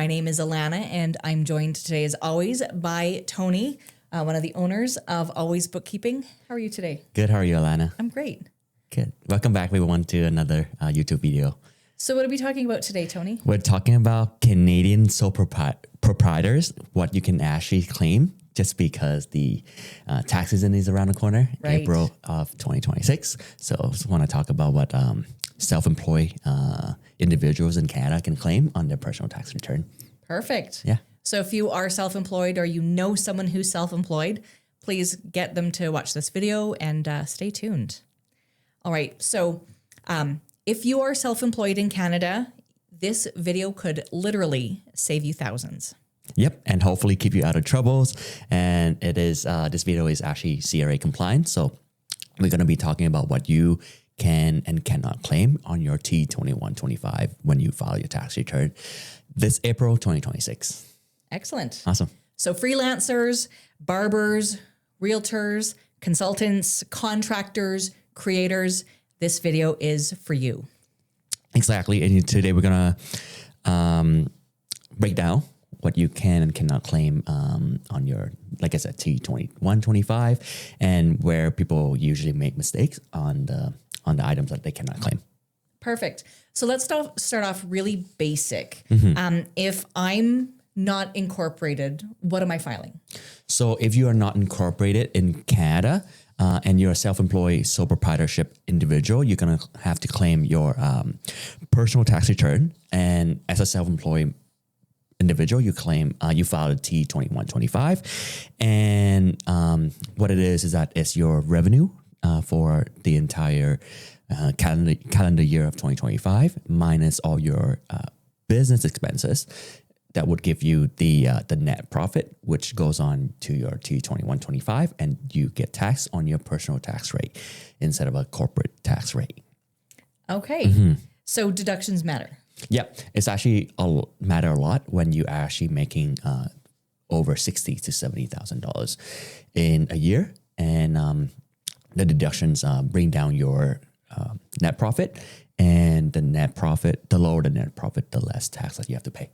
My name is Alana, and I'm joined today, as always, by Tony, one of the owners of Always Bookkeeping. How are you today? Good. How are you, Alana? I'm great. Good. Welcome back, everyone, to another YouTube video. So what are we talking about today, Tony? We're talking about Canadian sole proprietors, what you can actually claim just because the tax season is around the corner, Right. April of 2026. So I just want to talk about what self-employed individuals in Canada can claim on their personal tax return. Perfect. Yeah. So if you are self-employed or you know someone who's self-employed, please get them to watch this video and stay tuned. All right. So if you are self-employed in Canada, this video could literally save you thousands. Yep, and hopefully keep you out of troubles. And it is this video is actually CRA compliant, so we're going to be talking about what you can and cannot claim on your T2125 when you file your tax return this April 2026. Excellent. Awesome. So freelancers, barbers, realtors, consultants, contractors, creators, this video is for you. Exactly. And today we're going to break down what you can and cannot claim on your, like I said, T2125, and where people usually make mistakes on the items that they cannot claim. Perfect. So let's start off really basic. Mm-hmm. If I'm not incorporated, what am I filing? So if you are not incorporated in Canada and you're a self-employed sole proprietorship individual, you're going to have to claim your personal tax return. And as a self-employed individual, you claim you filed a T2125, and what it is that it's your revenue for the entire calendar year of 2025 minus all your business expenses. That would give you the net profit, which goes on to your T2125, and you get taxed on your personal tax rate instead of a corporate tax rate. Okay. Mm-hmm. So deductions matter. Yeah, it's actually matter a lot when you're actually making over $60,000 to $70,000 in a year, and the deductions bring down your net profit, and the lower the net profit, the less tax that you have to pay.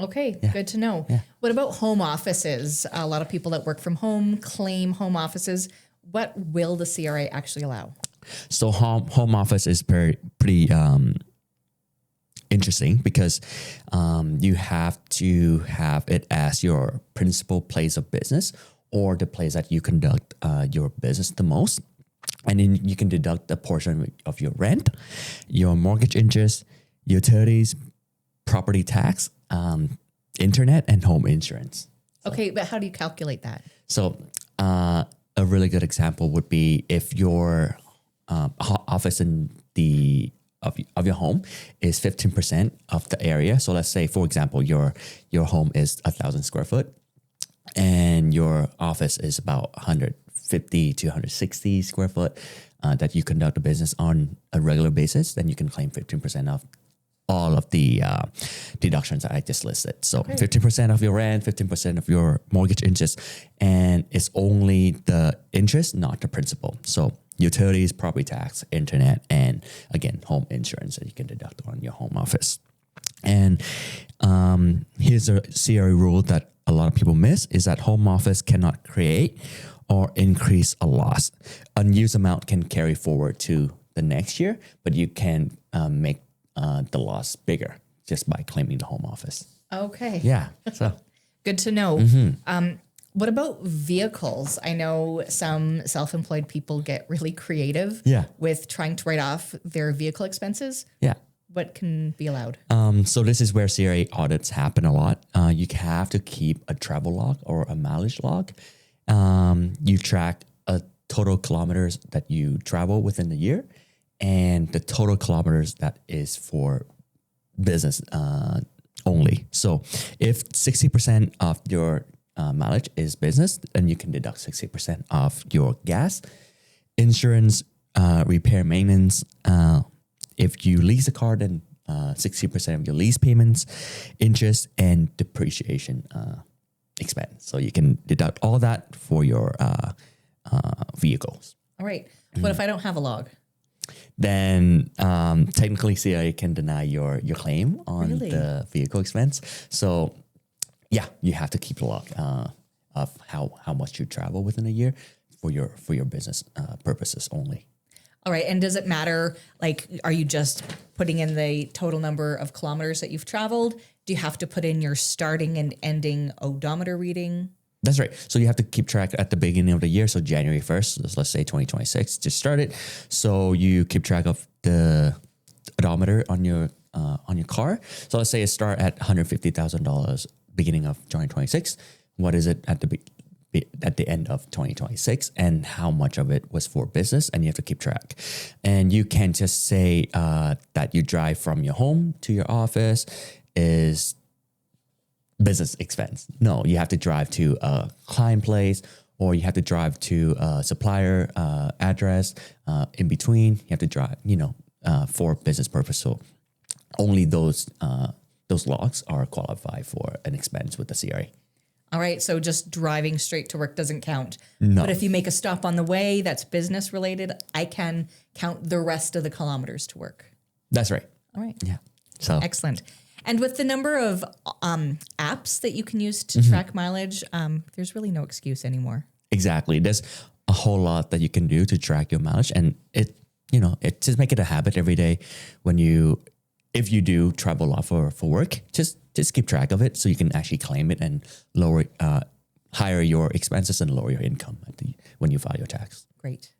Okay, good to know. Yeah. What about home offices? A lot of people that work from home claim home offices. What will the CRA actually allow? So home office is pretty interesting because you have to have it as your principal place of business or the place that you conduct your business the most. And then you can deduct a portion of your rent, your mortgage interest, utilities, property tax, internet, and home insurance. Okay, but how do you calculate that? So a really good example would be if your office in of your home is 15% of the area. So let's say, for example, your home is 1,000 square foot and your office is about 150 to 160 square foot that you conduct a business on a regular basis, then you can claim 15% of all of the deductions that I just listed. So 15% of your rent, 15% of your mortgage interest, and it's only the interest, not the principal. So utilities, property tax, internet, and again, home insurance that you can deduct on your home office. And here's a CRA rule that a lot of people miss is that home office cannot create or increase a loss. Unused amount can carry forward to the next year, but you can make the loss bigger just by claiming the home office. Okay. Yeah. So Good to know. Mm-hmm. What about vehicles? I know some self-employed people get really creative with trying to write off their vehicle expenses. Yeah. What can be allowed? So this is where CRA audits happen a lot. You have to keep a travel log or a mileage log. You track a total kilometers that you travel within the year and the total kilometers that is for business only. So if 60% of your mileage is business, then you can deduct 60% of your gas, insurance, repair, maintenance. If you lease a car, then 60% of your lease payments, interest, and depreciation expense. So you can deduct all that for your vehicles. All right. What if I don't have a log? then technically CRA can deny your claim on Really? the vehicle expense. So yeah, you have to keep a log of how much you travel within a year for your business purposes only. All right. And does it matter? Like, are you just putting in the total number of kilometers that you've traveled? Do you have to put in your starting and ending odometer reading? That's right. So you have to keep track at the beginning of the year. So January 1st, let's say 2026 just started. So you keep track of the odometer on your car. So let's say it start at $150,000 beginning of 2026. What is it at the end of 2026, and how much of it was for business, and you have to keep track. And you can't just say that you drive from your home to your office is business expense. No, you have to drive to a client place, or you have to drive to a supplier address. In between, you have to drive, for business purpose. So only those logs are qualified for an expense with the CRA. All right. So just driving straight to work doesn't count. No. But if you make a stop on the way that's business related, I can count the rest of the kilometers to work. That's right. All right. Yeah. So Excellent. And with the number of apps that you can use to track mileage, there's really no excuse anymore. exactly. There's a whole lot that you can do to track your mileage, and it just make it a habit every day if you do travel a lot for work, just keep track of it so you can actually claim it and lower, higher your expenses and lower your income when you file your tax. Great.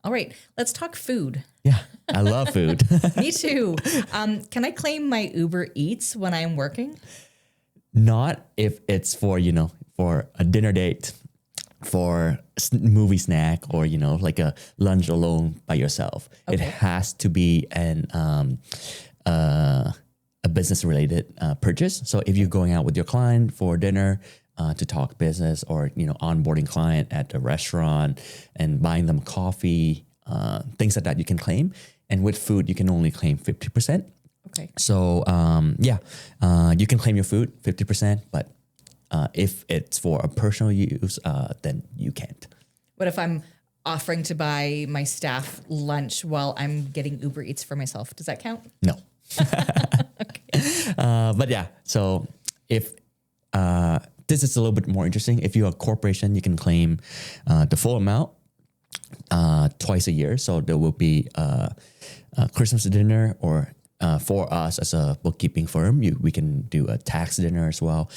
All right, let's talk food. Yeah, I love food. Me too. Can I claim my Uber Eats when I'm working? Not if it's for a dinner date, for movie snack, or like a lunch alone by yourself. Okay. It has to be a business related purchase. So if you're going out with your client for dinner to talk business, or onboarding client at a restaurant and buying them coffee, things like that, you can claim. And with food, you can only claim 50%. Okay. So you can claim your food 50%, but if it's for a personal use, then you can't. What if I'm offering to buy my staff lunch while I'm getting Uber Eats for myself? Does that count? No. But yeah, so if this is a little bit more interesting, if you're a corporation, you can claim the full amount twice a year. So there will be a Christmas dinner, or for us as a bookkeeping firm, we can do a tax dinner as well.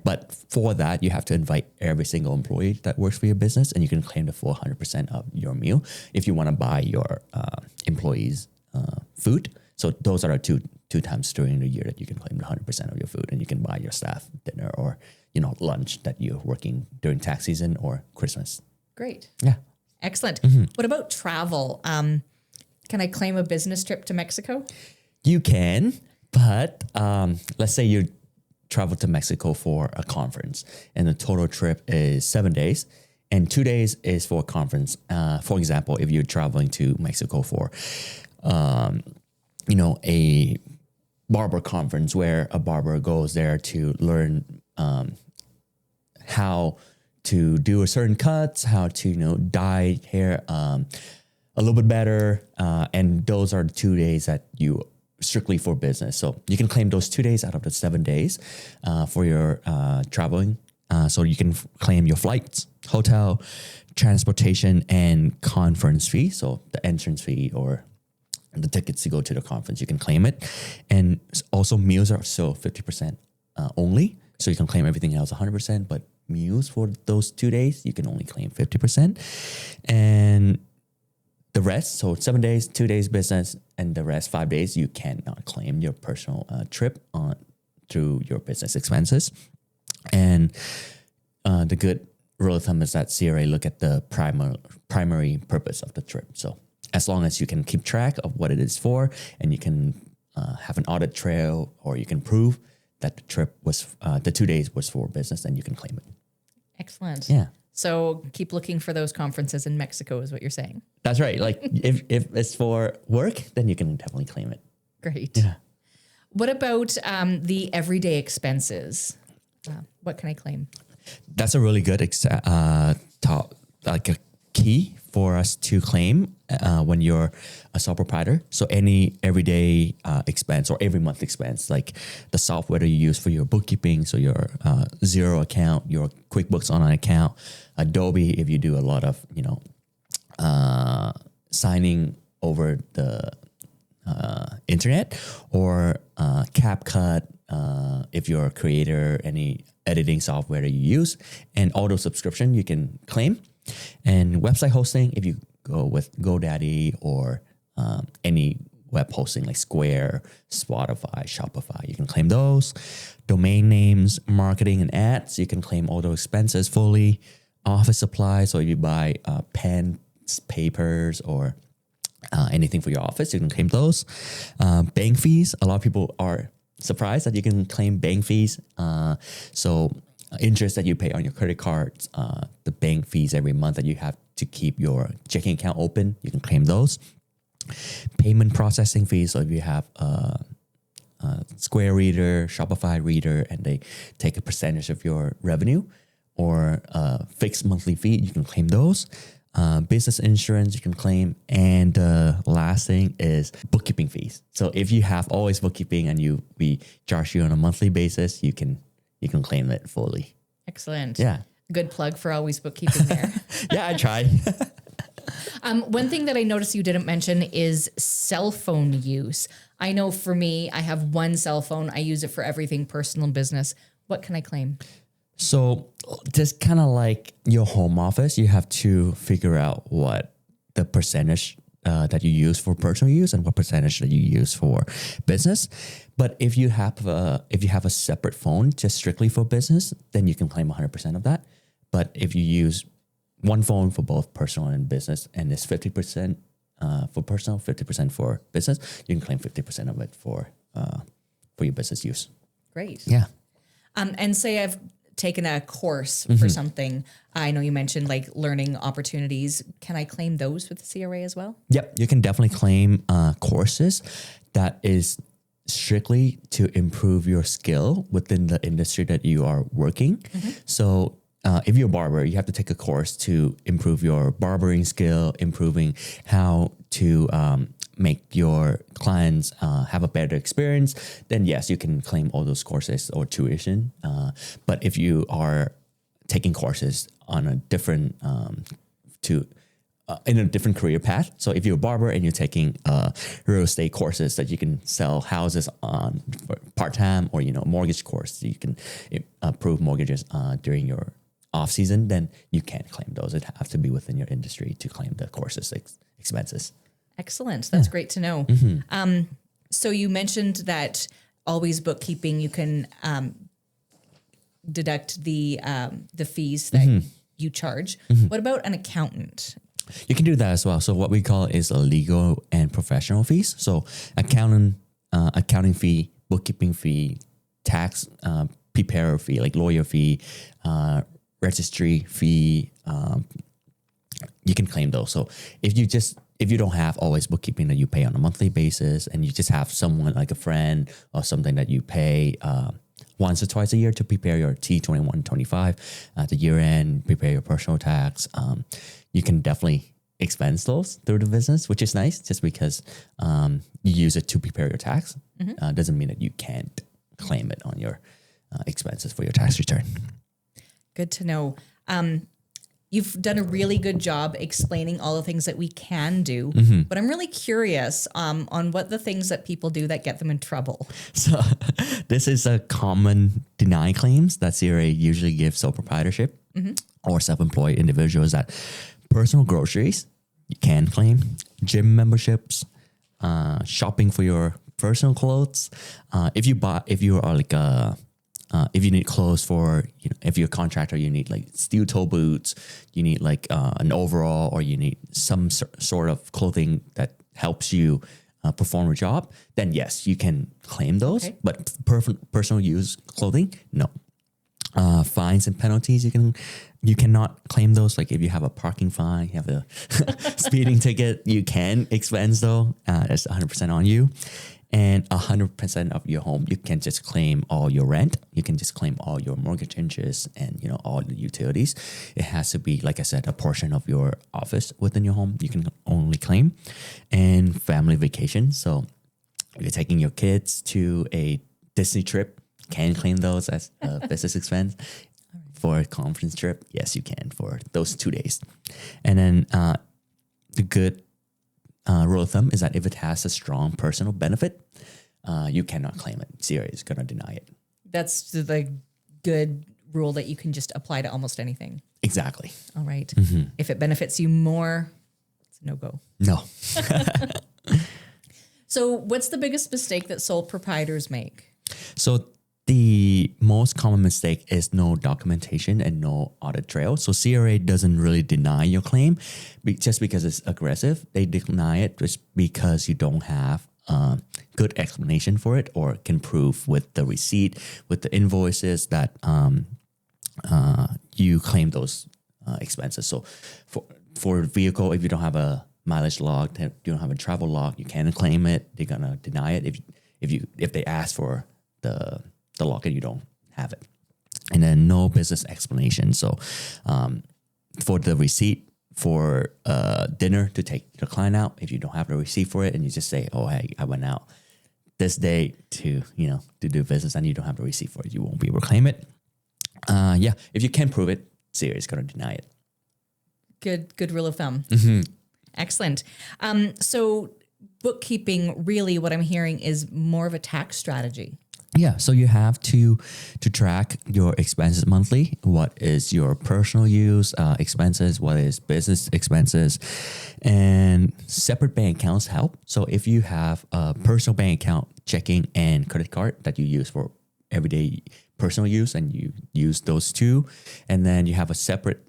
But for that, you have to invite every single employee that works for your business, and you can claim the full 100% of your meal if you want to buy your employees food. So those are the two times during the year that you can claim the 100% of your food, and you can buy your staff dinner or lunch that you're working during tax season or Christmas. Great. Yeah. Excellent. What about travel? Can I claim a business trip to Mexico? You can, but let's say you travel to Mexico for a conference, and the total trip is 7 days, and 2 days is for a conference. For example, if you're traveling to Mexico for, a barber conference where a barber goes there to learn how to do a certain cuts, how to dye hair a little bit better, and those are the 2 days that you strictly for business. So you can claim those 2 days out of the 7 days for your traveling. So you can claim your flights, hotel, transportation, and conference fee. So the entrance fee or the tickets to go to the conference, you can claim it. And also meals are still 50% only. So you can claim everything else 100%, but meals for those 2 days, you can only claim 50%. And the rest, so 7 days, 2 days business, and the rest 5 days, you cannot claim your personal trip through your business expenses. And the good rule of thumb is that CRA look at the primary purpose of the trip. So as long as you can keep track of what it is for, and you can have an audit trail, or you can prove that the trip was, the 2 days was for business, then you can claim it. Excellent. Yeah. So keep looking for those conferences in Mexico is what you're saying. That's right. Like if it's for work, then you can definitely claim it. Great. Yeah. What about the everyday expenses? What can I claim? That's a really good like a key for us to claim when you're a sole proprietor. So any everyday expense or every month expense, like the software that you use for your bookkeeping, so your Xero account, your QuickBooks Online account, Adobe, if you do a lot of, signing over the internet, or CapCut, if you're a creator, any editing software that you use, and auto subscription you can claim. And website hosting, if you go with GoDaddy or any web hosting like Square, Spotify, Shopify, you can claim those. Domain names, marketing, and ads, you can claim all those expenses fully. Office supplies, so if you buy pens, papers, or anything for your office, you can claim those. Bank fees, a lot of people are surprised that you can claim bank fees. So interest that you pay on your credit cards, the bank fees every month that you have to keep your checking account open, you can claim those. Payment processing fees, so if you have Square Reader, Shopify Reader, and they take a percentage of your revenue, or fixed monthly fee, you can claim those. Business insurance you can claim. And last thing is bookkeeping fees. So if you have Always Bookkeeping and we charge you on a monthly basis, you can claim it fully. Excellent. Yeah. Good plug for Always Bookkeeping there. Yeah, I tried. One thing that I noticed you didn't mention is cell phone use. I know for me, I have one cell phone. I use it for everything personal and business. What can I claim? So just kind of like your home office, you have to figure out what the percentage that you use for personal use and what percentage that you use for business. But if you have a separate phone just strictly for business, then you can claim 100% of that. But if you use one phone for both personal and business, and it's 50% for personal, 50% for business, you can claim 50% of it for your business use. Great. Yeah. And say I've taken a course for something. I know you mentioned like learning opportunities. Can I claim those with the CRA as well? Yep. You can definitely claim courses that is strictly to improve your skill within the industry that you are working. So if you're a barber, you have to take a course to improve your barbering skill, improving how to make your clients have a better experience. Then yes, you can claim all those courses or tuition. But if you are taking courses on a different in a different career path, so if you're a barber and you're taking real estate courses that you can sell houses on part-time, or mortgage course, you can approve mortgages during your off season, then you can't claim those. It have to be within your industry to claim the courses expenses. Excellent. That's great to know. So you mentioned that Always Bookkeeping, you can deduct the fees that you charge. What about an accountant? You can do that as well. So what we call is a legal and professional fees. So accounting fee, bookkeeping fee, tax preparer fee, like lawyer fee, registry fee, you can claim those. So if you don't have Always Bookkeeping that you pay on a monthly basis, and you just have someone like a friend or something that you pay once or twice a year to prepare your T21, 25 at the year end, prepare your personal tax, you can definitely expense those through the business, which is nice, just because you use it to prepare your tax. Doesn't mean that you can't claim it on your expenses for your tax return. Good to know. You've done a really good job explaining all the things that we can do, but I'm really curious on what the things that people do that get them in trouble. So this is a common deny claims that CRA usually gives sole proprietorship or self-employed individuals, that personal groceries you can claim, gym memberships, shopping for your personal clothes. If you are like if you need clothes for, if you're a contractor, you need like steel toe boots, you need like an overall, or you need some sort of clothing that helps you perform a job, then yes, you can claim those. Okay. But personal use clothing, no. Fines and penalties, you cannot claim those. Like if you have a parking fine, you have a speeding ticket, you can expense though. It's 100% on you. And 100% of your home, you can just claim all your rent. You can just claim all your mortgage interest and, all the utilities. It has to be, like I said, a portion of your office within your home you can only claim. And family vacation. So if you're taking your kids to a Disney trip, can claim those as a business expense. For a conference trip, yes, you can for those 2 days. And then the good rule of thumb is that if it has a strong personal benefit, you cannot claim it. CRA is going to deny it. That's the good rule that you can just apply to almost anything. Exactly. All right. Mm-hmm. If it benefits you more, it's a no-go. No. So what's the biggest mistake that sole proprietors make? So the most common mistake is no documentation and no audit trail. So CRA doesn't really deny your claim just because it's aggressive. They deny it just because you don't have a good explanation for it or can prove with the receipt, with the invoices that you claim those expenses. So for a vehicle, if you don't have a mileage log, you don't have a travel log, you can't claim it. They're gonna deny it if they ask for the log and you don't have it. And then no business explanation. So for the receipt for dinner to take the client out, if you don't have the receipt for it and you just say, oh, hey, I went out this day to do business and you don't have the receipt for it, you won't be able to claim it. If you can prove it, CRA is going to deny it. Good rule of thumb. Mm-hmm. Excellent. So bookkeeping, really what I'm hearing is more of a tax strategy. Yeah, so you have to track your expenses monthly. What is your personal use expenses? What is business expenses? And separate bank accounts help. So if you have a personal bank account, checking, and credit card that you use for everyday personal use, and you use those two, and then you have a separate,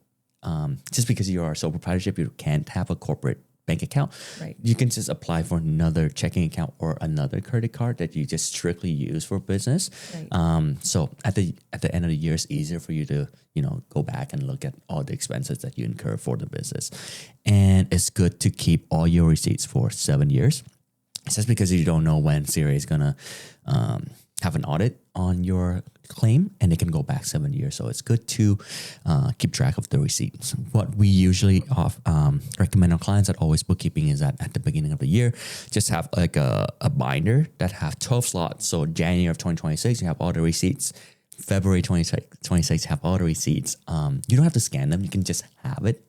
just because you are a sole proprietorship, you can't have a corporate bank account. Right. You can just apply for another checking account or another credit card that you just strictly use for business. Right. So at the end of the year, it's easier for you to go back and look at all the expenses that you incur for the business. And it's good to keep all your receipts for 7 years. It's just because you don't know when CRA is gonna have an audit on your claim, and they can go back 7 years. So it's good to keep track of the receipts. What we usually recommend our clients at Always Bookkeeping is that at the beginning of the year, just have like a binder that have 12 slots. So January of 2026, you have all the receipts. February 2026, have all the receipts. You don't have to scan them. You can just have it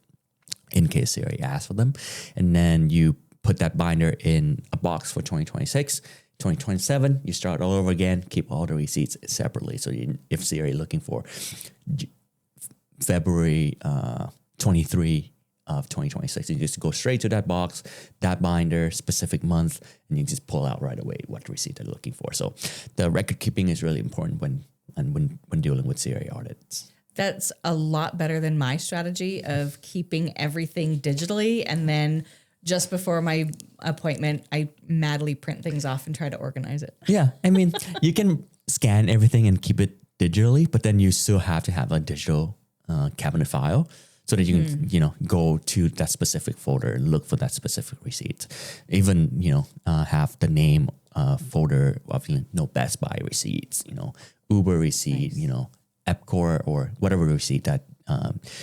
in case CRA asks for them. And then you put that binder in a box for 2026. 2027, you start all over again, keep all the receipts separately. So if CRA looking for February 23 of 2026, you just go straight to that box, that binder, specific month, and you just pull out right away what receipt they're looking for. So the record keeping is really important when dealing with CRA audits. That's a lot better than my strategy of keeping everything digitally, and then just before my appointment, I madly print things off and try to organize it. Yeah. I mean, you can scan everything and keep it digitally, but then you still have to have a digital cabinet file so that you can, go to that specific folder and look for that specific receipt. Even, have the name folder of, Best Buy receipts, Uber receipt, nice. Epcor or whatever receipt that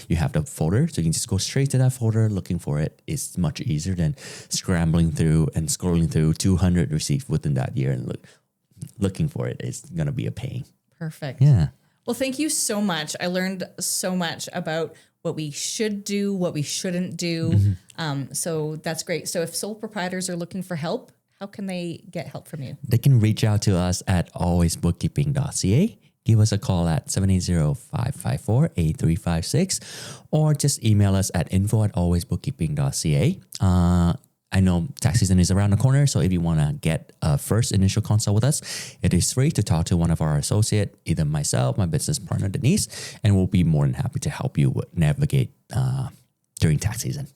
you have the folder, so you can just go straight to that folder looking for it. It's much easier than scrambling through and scrolling through 200 receipts within that year and looking for it. It's going to be a pain. Perfect. Yeah. Well, thank you so much. I learned so much about what we should do, what we shouldn't do. Mm-hmm. So that's great. So if sole proprietors are looking for help, how can they get help from you? They can reach out to us at alwaysbookkeeping.ca. Give us a call at 780-554-8356 or just email us at info@alwaysbookkeeping.ca. I know tax season is around the corner, so if you want to get a first initial consult with us, it is free to talk to one of our associates, either myself, my business partner, Denise, and we'll be more than happy to help you navigate during tax season.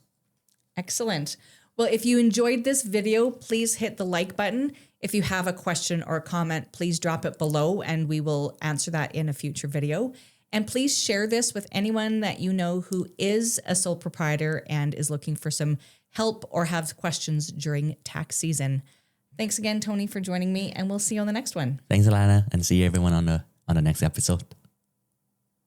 Excellent. Well, if you enjoyed this video, please hit the like button. If you have a question or a comment, please drop it below and we will answer that in a future video. And please share this with anyone that you know who is a sole proprietor and is looking for some help or have questions during tax season. Thanks again, Tony, for joining me, and we'll see you on the next one. Thanks, Alana, and see everyone on the next episode.